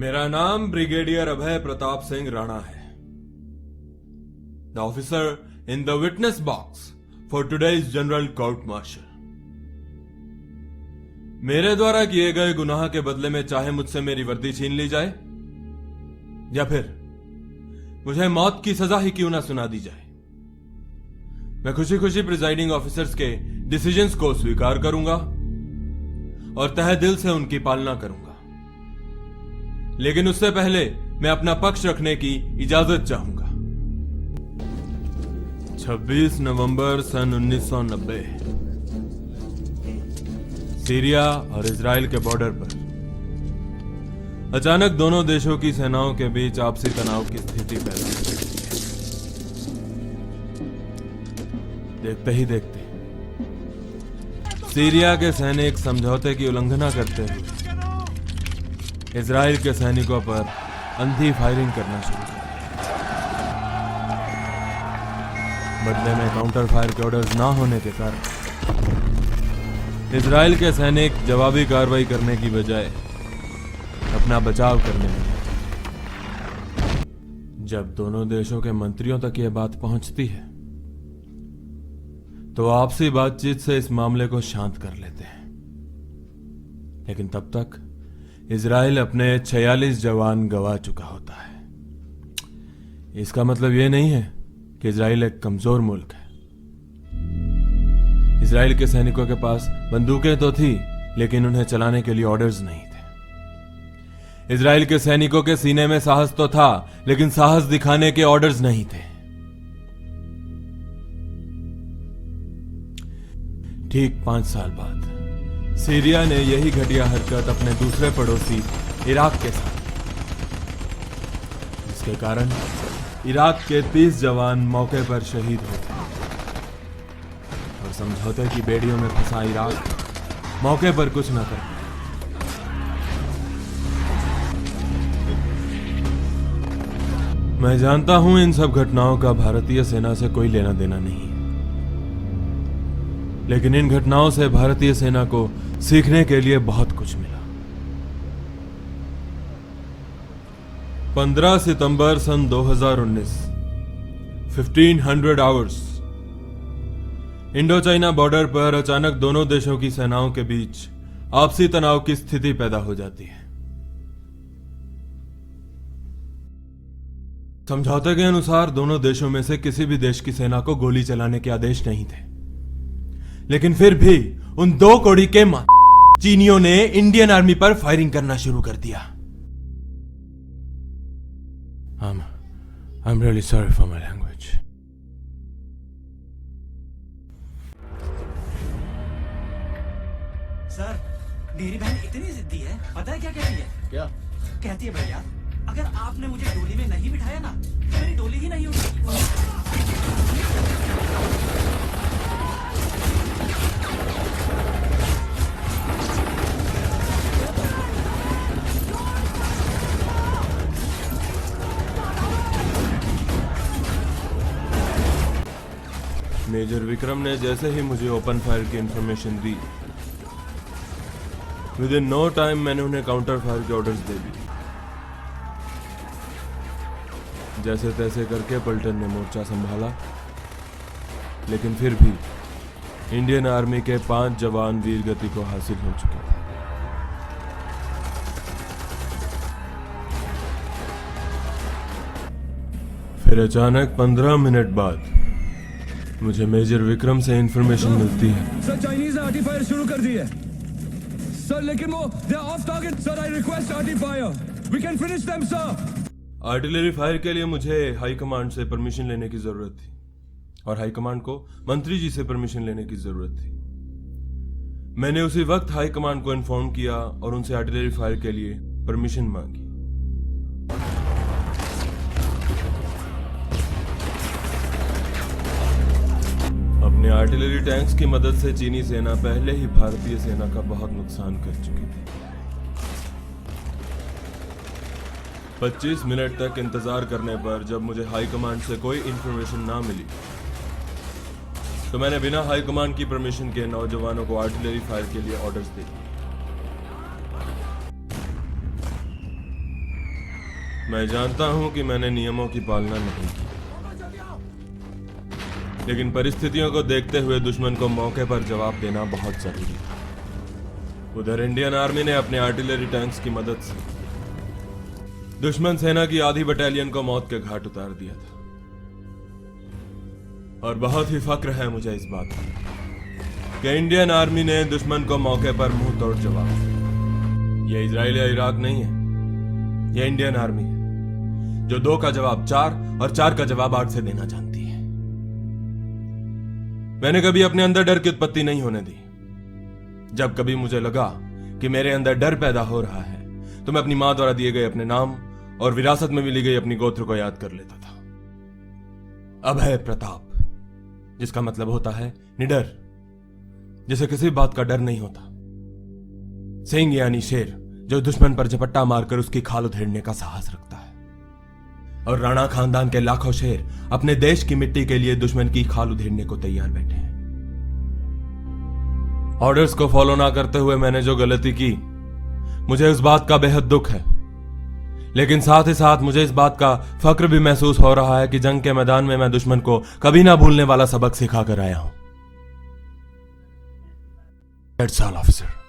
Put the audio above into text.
मेरा नाम ब्रिगेडियर अभय प्रताप सिंह राणा है, the officer in the witness box for today's general court martial. मेरे द्वारा किए गए गुनाह के बदले में चाहे मुझसे मेरी वर्दी छीन ली जाए या फिर मुझे मौत की सजा ही क्यों ना सुना दी जाए, मैं खुशी खुशी प्रिजाइडिंग ऑफिसर्स के डिसीजंस को स्वीकार करूंगा और तहे दिल से उनकी पालना करूंगा। लेकिन उससे पहले मैं अपना पक्ष रखने की इजाजत चाहूंगा। 26 नवंबर सन 1990 सीरिया और इजराइल के बॉर्डर पर अचानक दोनों देशों की सेनाओं के बीच आपसी तनाव की स्थिति पैदा हो गई। देखते ही देखते सीरिया के सैनिक समझौते की उल्लंघना करते हुए इजराइल के सैनिकों पर अंधी फायरिंग करना शुरू कर दिया। बदले में काउंटर फायर के ऑर्डर्स ना होने के कारण इजराइल के सैनिक जवाबी कार्रवाई करने की बजाय अपना बचाव करने लगे। जब दोनों देशों के मंत्रियों तक यह बात पहुंचती है तो आपसी बातचीत से इस मामले को शांत कर लेते हैं, लेकिन तब तक इजराइल अपने 46 जवान गंवा चुका होता है। इसका मतलब यह नहीं है कि इजराइल एक कमजोर मुल्क है। इजराइल के सैनिकों के पास बंदूकें तो थी, लेकिन उन्हें चलाने के लिए ऑर्डर्स नहीं थे। इजराइल के सैनिकों के सीने में साहस तो था, लेकिन साहस दिखाने के ऑर्डर्स नहीं थे। ठीक 5 साल बाद सीरिया ने यही घटिया हरकत अपने दूसरे पड़ोसी इराक के साथ, जिसके कारण इराक के 30 जवान मौके पर शहीद हो गए और समझौते की बेड़ियों में फंसा इराक मौके पर कुछ न कर पाया। मैं जानता हूं इन सब घटनाओं का भारतीय सेना से कोई लेना देना नहीं है, लेकिन इन घटनाओं से भारतीय सेना को सीखने के लिए बहुत कुछ मिला। 15 सितंबर सन 2019 1500 आवर्स इंडो चाइना बॉर्डर पर अचानक दोनों देशों की सेनाओं के बीच आपसी तनाव की स्थिति पैदा हो जाती है। समझौते के अनुसार दोनों देशों में से किसी भी देश की सेना को गोली चलाने के आदेश नहीं थे, लेकिन फिर भी उन दो कोड़ी के चीनियों ने इंडियन आर्मी पर फायरिंग करना शुरू कर दिया। I'm really sorry for my language. Sir, मेरी बहन इतनी जिद्दी है, पता है क्या कहती है? क्या कहती है भैया, अगर आपने मुझे डोली में नहीं बिठाया ना, तो मेरी डोली ही नहीं होगी। मेजर विक्रम ने जैसे ही मुझे ओपन फायर की इंफॉर्मेशन दी, विद इन नो टाइम मैंने उन्हें काउंटर फायर के ऑर्डर्स दे दिए। जैसे तैसे करके पलटन ने मोर्चा संभाला, लेकिन फिर भी इंडियन आर्मी के 5 जवान वीर गति को हासिल हो चुके थे। फिर अचानक 15 मिनट बाद मुझे मेजर विक्रम से इंफॉर्मेशन मिलती है। सर, चाइनीज ने आर्टी फायर शुरू कर दी है सर, लेकिन वो they are off target sir. I request arty fire, we can finish them sir. Artillery fire के लिए मुझे हाई कमांड से परमिशन लेने की जरूरत थी और हाई कमांड को मंत्री जी से परमिशन लेने की जरूरत थी। मैंने उसी वक्त हाई कमांड को इन्फॉर्म किया और उनसे आर्टिलरी फायर के लिए परमिशन मांगी। अपने आर्टिलरी टैंक्स की मदद से चीनी सेना पहले ही भारतीय सेना का बहुत नुकसान कर चुकी थी। 25 मिनट तक इंतजार करने पर जब मुझे हाई कमांड से कोई इंफॉर्मेशन ना मिली, तो मैंने बिना हाई कमांड की परमिशन के नौजवानों को आर्टिलरी फायर के लिए ऑर्डर्स दे दिए। मैं जानता हूं कि मैंने नियमों की पालना नहीं की, लेकिन परिस्थितियों को देखते हुए दुश्मन को मौके पर जवाब देना बहुत जरूरी था। उधर इंडियन आर्मी ने अपने आर्टिलरी टैंक्स की मदद से दुश्मन सेना की आधी बटालियन को मौत के घाट उतार दिया था। और बहुत ही फक्र है मुझे इस बात पर कि इंडियन आर्मी ने दुश्मन को मौके पर मुंह तोड़ जवाब दिया। यह इजराइल या इराक नहीं है, यह इंडियन आर्मी है जो 2 का जवाब 4 और 4 का जवाब 8 से देना जानती है। मैंने कभी अपने अंदर डर की उत्पत्ति नहीं होने दी। जब कभी मुझे लगा कि मेरे अंदर डर पैदा हो रहा है तो मैं अपनी मां द्वारा दिए गए अपने नाम और विरासत में मिली गई अपनी गोत्र को याद कर लेता था। अभय प्रताप, जिसका मतलब होता है निडर, जिसे किसी बात का डर नहीं होता। सिंह यानी शेर, जो दुश्मन पर झपट्टा मारकर उसकी खाल उधेड़ने का साहस रखता है। और राणा खानदान के लाखों शेर अपने देश की मिट्टी के लिए दुश्मन की खाल उधेड़ने को तैयार बैठे हैं। ऑर्डर्स को फॉलो ना करते हुए मैंने जो गलती की, मुझे उस बात का बेहद दुख है, लेकिन साथ ही साथ मुझे इस बात का फक्र भी महसूस हो रहा है कि जंग के मैदान में मैं दुश्मन को कभी ना भूलने वाला सबक सिखा कर आया हूं। That's all officer.